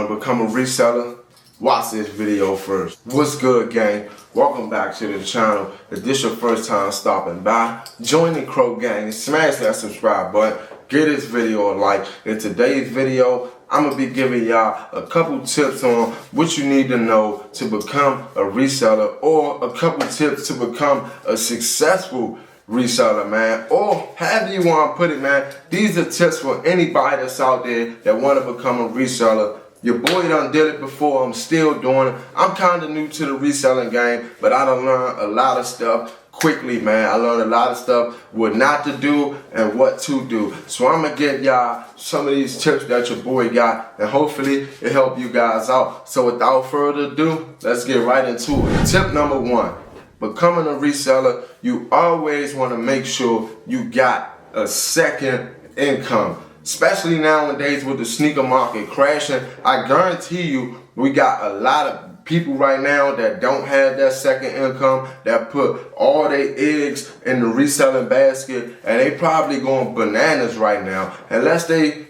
want to become a reseller? Watch this video first. What's good, gang? Welcome back to the channel. If this your first time stopping by, join the Crow gang, smash that subscribe button, give this video a like. In today's video, I'm going to be giving y'all a couple tips on what you need to know to become a reseller, or a couple tips to become a successful reseller, man, or however you want to put it, man. These are tips for anybody that's out there that want to become a reseller. Your boy done did it before, I'm still doing it. I'm kind of new to the reselling game, but I done learned a lot of stuff quickly, man. I learned a lot of stuff what not to do and what to do. So I'm going to give y'all some of these tips that your boy got, and hopefully it help you guys out. So without further ado, let's get right into it. Tip number one. Becoming a reseller, you always want to make sure you got a second income. Especially nowadays with the sneaker market crashing, I guarantee you we got a lot of people right now that don't have that second income, that put all their eggs in the reselling basket, and they probably going bananas right now unless they,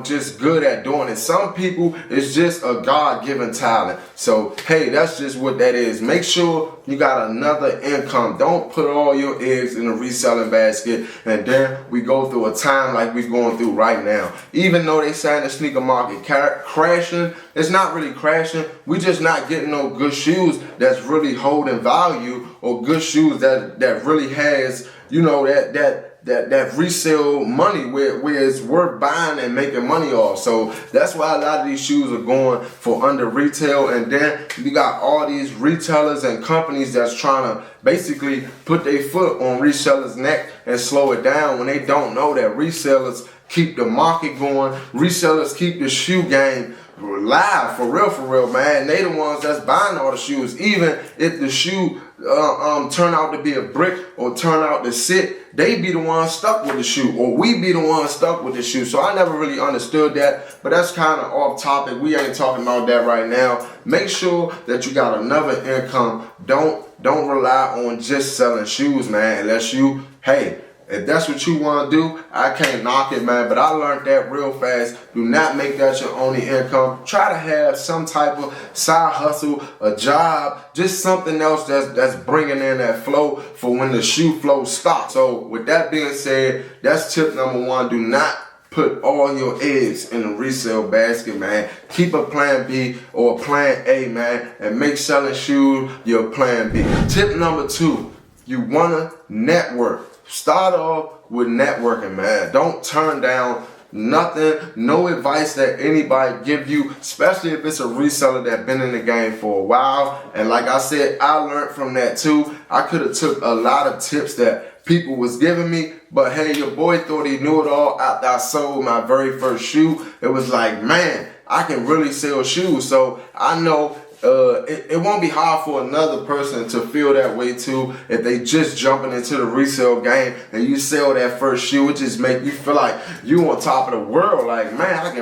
just good at doing it. Some people, it's just a God-given talent. So hey, that's just what that is. Make sure you got another income. Don't put all your eggs in the reselling basket and then we go through a time like we're going through right now. Even though they saying the sneaker market crashing, it's not really crashing. We just not getting no good shoes that's really holding value, or good shoes that really has, that resale money where it's worth buying and making money off. So that's why a lot of these shoes are going for under retail. And then you got all these retailers and companies that's trying to basically put their foot on resellers' neck and slow it down, when they don't know that resellers keep the market going. Resellers keep the shoe game live, for real, man. They the ones that's buying all the shoes. Even if the shoe turn out to be a brick or turn out to sit, they be the ones stuck with the shoe, or we be the ones stuck with the shoe. So I never really understood that, but that's kind of off topic. We ain't talking about that right now. Make sure that you got another income. Don't rely on just selling shoes, man, unless you, hey, if that's what you want to do, I can't knock it, man. But I learned that real fast. Do not make that your only income. Try to have some type of side hustle, a job, just something else that's bringing in that flow for when the shoe flow stops. So with that being said, that's tip number one. Do not put all your eggs in the resale basket, man. Keep a plan B or a plan A, man, and make selling shoes your plan B. Tip number two, you want to network. Start off with networking, man. Don't turn down nothing, no advice that anybody give you, especially if it's a reseller that been in the game for a while. And like I said, I learned from that too. I could have took a lot of tips that people was giving me, but hey, your boy thought he knew it all after I sold my very first shoe. It was like, man, I can really sell shoes. So I know it won't be hard for another person to feel that way too if they just jumping into the resale game and you sell that first shoe. It just make you feel like you on top of the world. Like, man, I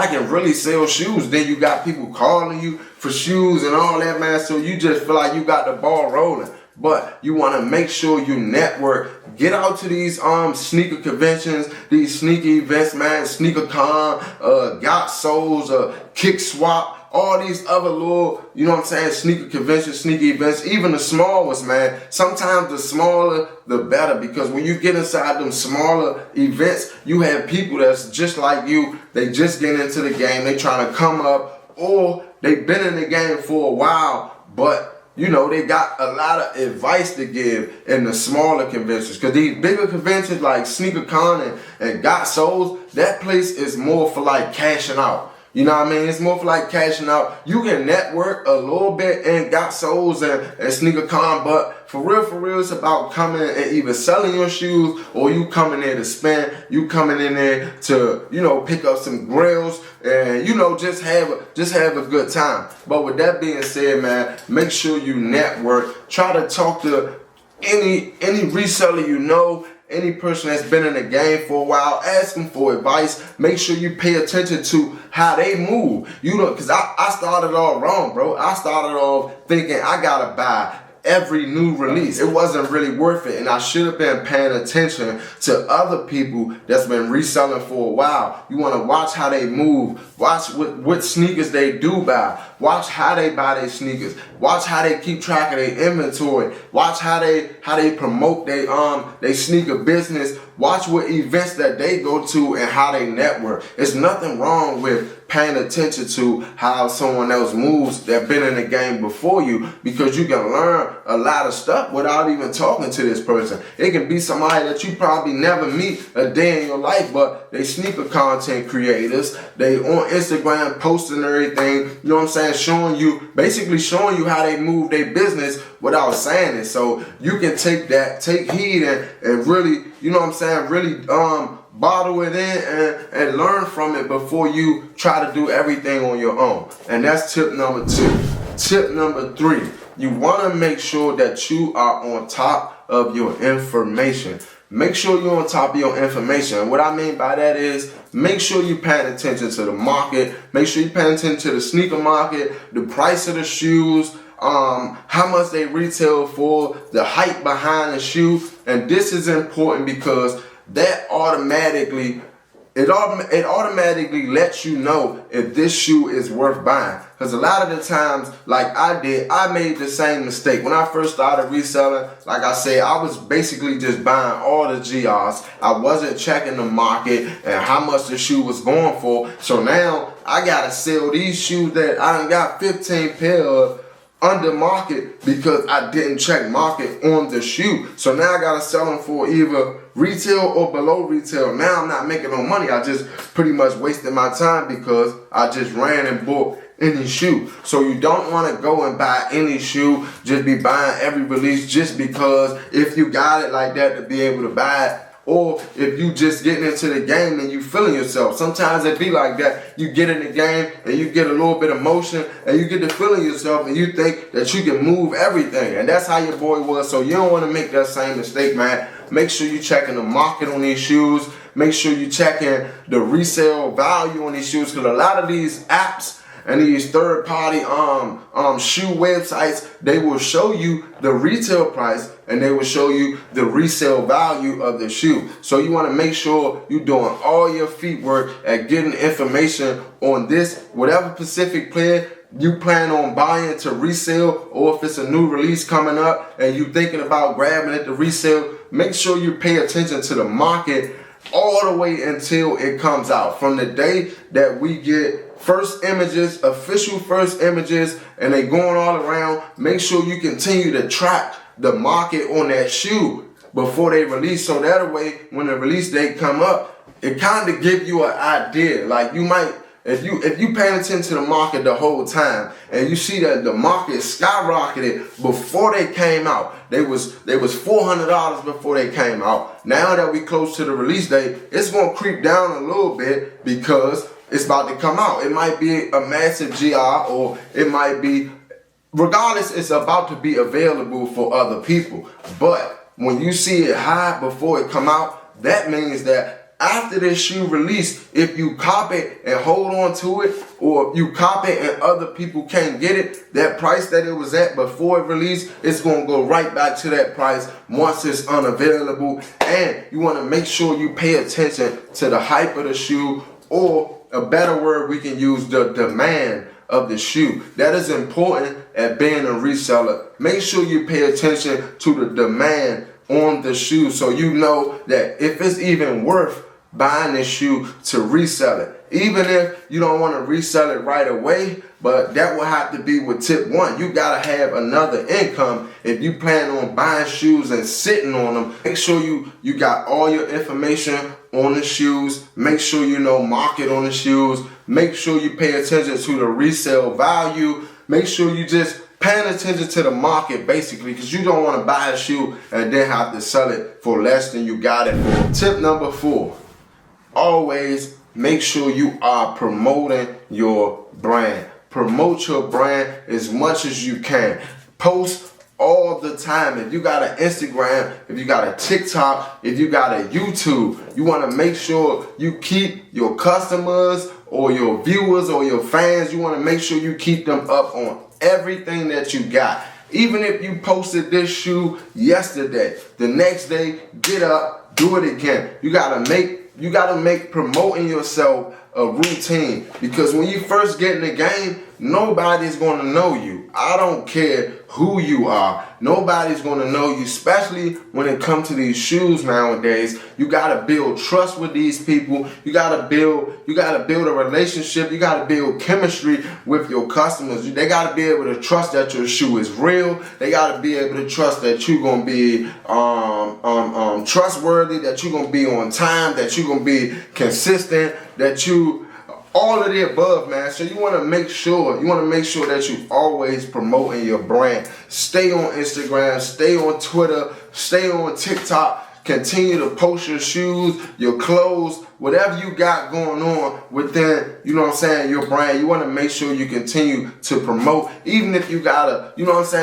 can really sell shoes. Then you got people calling you for shoes and all that, man. So you just feel like you got the ball rolling. But you want to make sure you network. Get out to these sneaker conventions, these sneaker events, man. Sneaker Con, Got Souls, Kick Swap. All these other little, sneaker conventions, sneaker events, even the small ones, man. Sometimes the smaller, the better, because when you get inside them smaller events, you have people that's just like you. They just get into the game. They trying to come up, or they've been in the game for a while, but they got a lot of advice to give in the smaller conventions. Because these bigger conventions like Sneaker Con and Got Souls, that place is more for like cashing out. You know what I mean? It's more for like cashing out. You can network a little bit in Got Souls and Sneaker Con, but for real, it's about coming and either selling your shoes, or you coming there to spend. You coming in there to, pick up some grills and, just have a good time. But with that being said, man, make sure you network. Try to talk to any reseller any person that's been in the game for a while. Ask them for advice. Make sure you pay attention to how they move. Because I started all wrong, bro. I started off thinking I gotta buy every new release. It wasn't really worth it, and I should have been paying attention to other people that's been reselling for a while. You want to watch how they move, watch what sneakers they do buy, watch how they buy their sneakers, watch how they keep track of their inventory, watch how they promote their sneaker business, watch what events that they go to and how they network. There's nothing wrong with paying attention to how someone else moves that been in the game before you, because you can learn a lot of stuff without even talking to this person. It can be somebody that you probably never meet a day in your life, but they sneaker content creators. They on Instagram posting everything, you know what I'm saying, basically showing you how they move their business without saying it. So you can take heed and really, you know what I'm saying, really bottle it in and learn from it before you try to do everything on your own. And that's tip number 2. Tip number 3, you want to make sure that you are on top of your information. Make sure you're on top of your information. And what I mean by that is, make sure you're paying attention to the market. Make sure you're paying attention to the sneaker market, the price of the shoes, how much they retail for, the hype behind the shoe. And this is important because that automatically lets you know if this shoe is worth buying. Because a lot of the times, like I made the same mistake. When I first started reselling, like I said, I was basically just buying all the GRs. I wasn't checking the market and how much the shoe was going for. So now I gotta sell these shoes that I done got 15 pair of under market because I didn't check market on the shoe. So now I gotta sell them for either retail or below retail. Now I'm not making no money. I just pretty much wasted my time because I just ran and bought any shoe. So you don't want to go and buy any shoe, just be buying every release just because if you got it like that to be able to buy it. Or if you just getting into the game and you feeling yourself. Sometimes it be like that. You get in the game and you get a little bit of motion and you get to feeling yourself and you think that you can move everything. And that's how your boy was. So you don't want to make that same mistake, man. Make sure you checking the market on these shoes. Make sure you checking the resale value on these shoes, because a lot of these apps and these third-party shoe websites, they will show you the retail price and they will show you the resale value of the shoe. So you want to make sure you're doing all your feet work at getting information on this, whatever specific player you plan on buying to resell, or if it's a new release coming up and you thinking about grabbing it to resell, make sure you pay attention to the market all the way until it comes out. From the day that we get first images, official first images, and they going all around, make sure you continue to track the market on that shoe before they release. So that way, when the release date come up, it kind of give you an idea. Like you might, if you paying attention to the market the whole time and you see that the market skyrocketed before they came out, they was $400 before they came out. Now that we close to the release date, it's gonna creep down a little bit because it's about to come out. It might be a massive GR, or it might be, regardless, it's about to be available for other people. But when you see it high before it come out, that means that after this shoe release, if you cop it and hold on to it, or you cop it and other people can't get it, that price that it was at before it released, it's going to go right back to that price once it's unavailable. And you want to make sure you pay attention to the hype of the shoe, or a better word we can use, the demand of the shoe. That is important at being a reseller. Make sure you pay attention to the demand on the shoe, so you know that if it's even worth buying this shoe to resell it. Even if you don't want to resell it right away, but that will have to be with tip 1. You got to have another income if you plan on buying shoes and sitting on them. Make sure you got all your information on the shoes. Make sure you know market on the shoes. Make sure you pay attention to the resale value. Make sure you just paying attention to the market, basically, because you don't want to buy a shoe and then have to sell it for less than you got it for. Tip number 4, always make sure you are promoting your brand. Promote your brand as much as you can. Post all the time. If you got an Instagram, if you got a TikTok, if you got a YouTube, you want to make sure you keep your customers or your viewers or your fans, you want to make sure you keep them up on everything that you got. Even if you posted this shoe yesterday, the next day, get up, do it again. You gotta make promoting yourself a routine, because when you first get in the game, nobody's gonna know you. I don't care who you are. Nobody's gonna know you, especially when it comes to these shoes nowadays. You gotta build trust with these people. You gotta build a relationship. You gotta build chemistry with your customers. They gotta be able to trust that your shoe is real. They gotta be able to trust that you're gonna be trustworthy, that you're gonna be on time, that you're gonna be consistent, that you all of the above, man. So you want to make sure that you always promoting your brand. Stay on Instagram, stay on Twitter, stay on TikTok. Continue to post your shoes, your clothes, whatever you got going on within, your brand. You want to make sure you continue to promote, even if you gotta,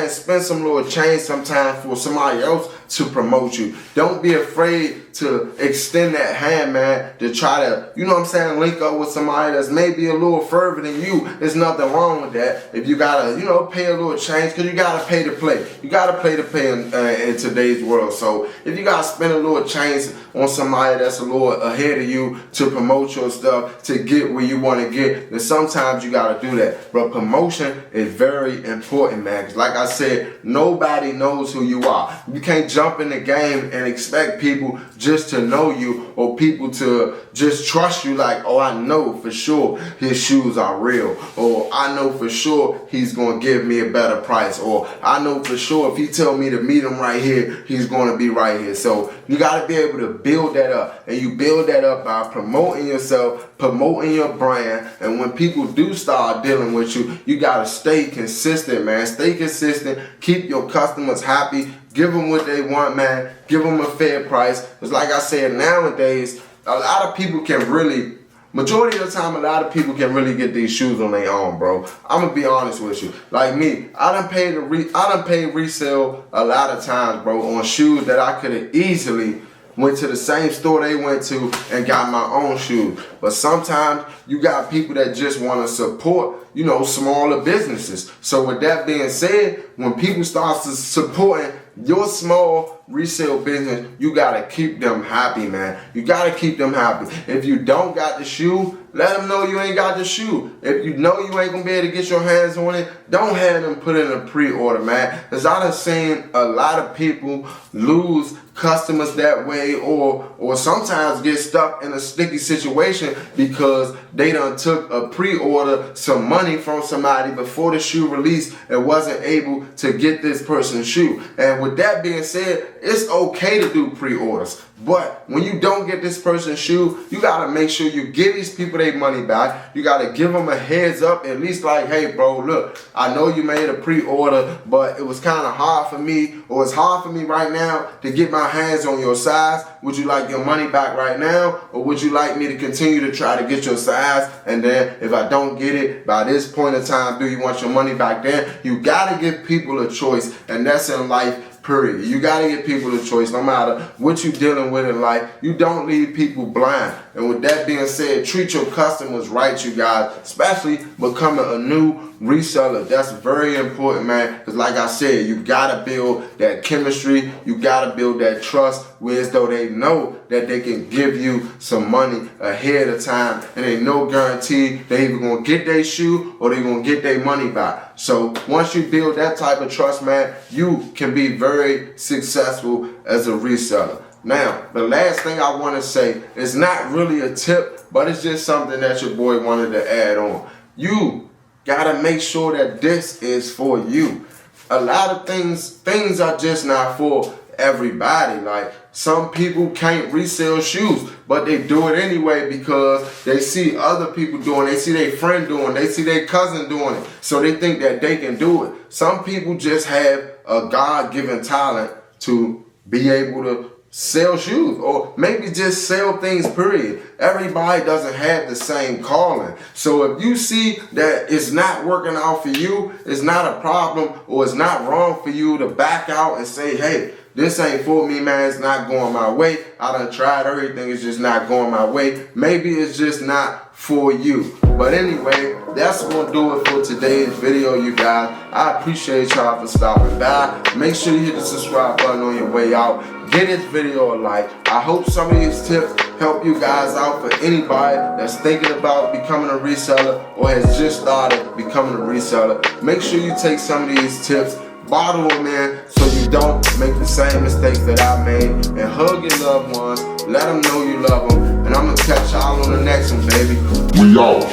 spend some little change sometime for somebody else to promote you. Don't be afraid to extend that hand, man, to try to, link up with somebody that's maybe a little further than you. There's nothing wrong with that. If you gotta, pay a little change, because you gotta pay to play. You gotta pay to play in today's world. So if you gotta spend a little change on somebody that's a little ahead of you to promote your stuff, to get where you want to get, then sometimes you got to do that. But promotion is very important, man. 'Cause like I said, nobody knows who you are. You can't jump in the game and expect people just to know you, or people to just trust you like, oh, I know for sure his shoes are real, or I know for sure he's going to give me a better price, or I know for sure if he tell me to meet him right here, he's going to be right here. So you got to be able to build that up, and you build that up by promoting yourself, promoting your brand. And when people do start dealing with you, you got to stay consistent, man. Stay consistent. Keep your customers happy. Give them what they want, man. Give them a fair price. Because like I said, nowadays, a lot of people can really, majority of the time, a lot of people can really get these shoes on their own, bro. I'm gonna be honest with you. Like me, I done paid resale a lot of times, bro, on shoes that I could have easily went to the same store they went to and got my own shoes. But sometimes you got people that just want to support, smaller businesses. So with that being said, when people start supporting your small resale business, you got to keep them happy, man. You got to keep them happy. If you don't got the shoe, let them know you ain't got the shoe. If you know you ain't going to be able to get your hands on it, don't have them put in a pre-order, man. Because I done seen a lot of people lose customers that way, or sometimes get stuck in a sticky situation because they done took a pre-order, some money from somebody before the shoe released, and wasn't able to get this person's shoe. And with that being said, it's okay to do pre-orders. But when you don't get this person's shoe, you got to make sure you give these people their money back. You got to give them a heads up, at least like, hey, bro, look, I know you made a pre-order, but it was kind of hard for me, or it's hard for me right now to get my hands on your size. Would you like your money back right now, or would you like me to continue to try to get your size? And then if I don't get it by this point in time, do you want your money back then? You got to give people a choice, and that's in life. Period. You got to give people a choice no matter what you're dealing with in life. You don't leave people blind. And with that being said, treat your customers right, you guys, especially becoming a new reseller. That's very important, man, because like I said, you got to build that chemistry. You got to build that trust, whereas though they know that they can give you some money ahead of time, and ain't no guarantee they either going to get their shoe or they going to get their money back. So once you build that type of trust, man, you can be very successful as a reseller. Now, the last thing I want to say is not really a tip, but it's just something that your boy wanted to add on. You gotta make sure that this is for you. A lot of things are just not for everybody. Like, some people can't resell shoes, but they do it anyway because they see other people doing it. They see their friend doing it. They see their cousin doing it. So they think that they can do it. Some people just have a God-given talent to be able to sell shoes, or maybe just sell things, period. Everybody doesn't have the same calling. So if you see that it's not working out for you, it's not a problem, or it's not wrong for you to back out and say, hey, this ain't for me, man. It's not going my way. I done tried everything. It's just not going my way. Maybe it's just not for you. But anyway, that's gonna do it for today's video, you guys. I appreciate y'all for stopping by. Make sure you hit the subscribe button on your way out. Give this video a like. I hope some of these tips help you guys out for anybody that's thinking about becoming a reseller or has just started becoming a reseller. Make sure you take some of these tips, bottle them in so you don't make the same mistakes that I made, and hug your loved ones. Let them know you love them. And I'm gonna catch y'all on the next one, baby. We out.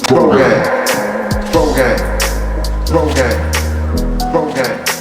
Pro gang. Pro gang. Pro gang. Pro gang.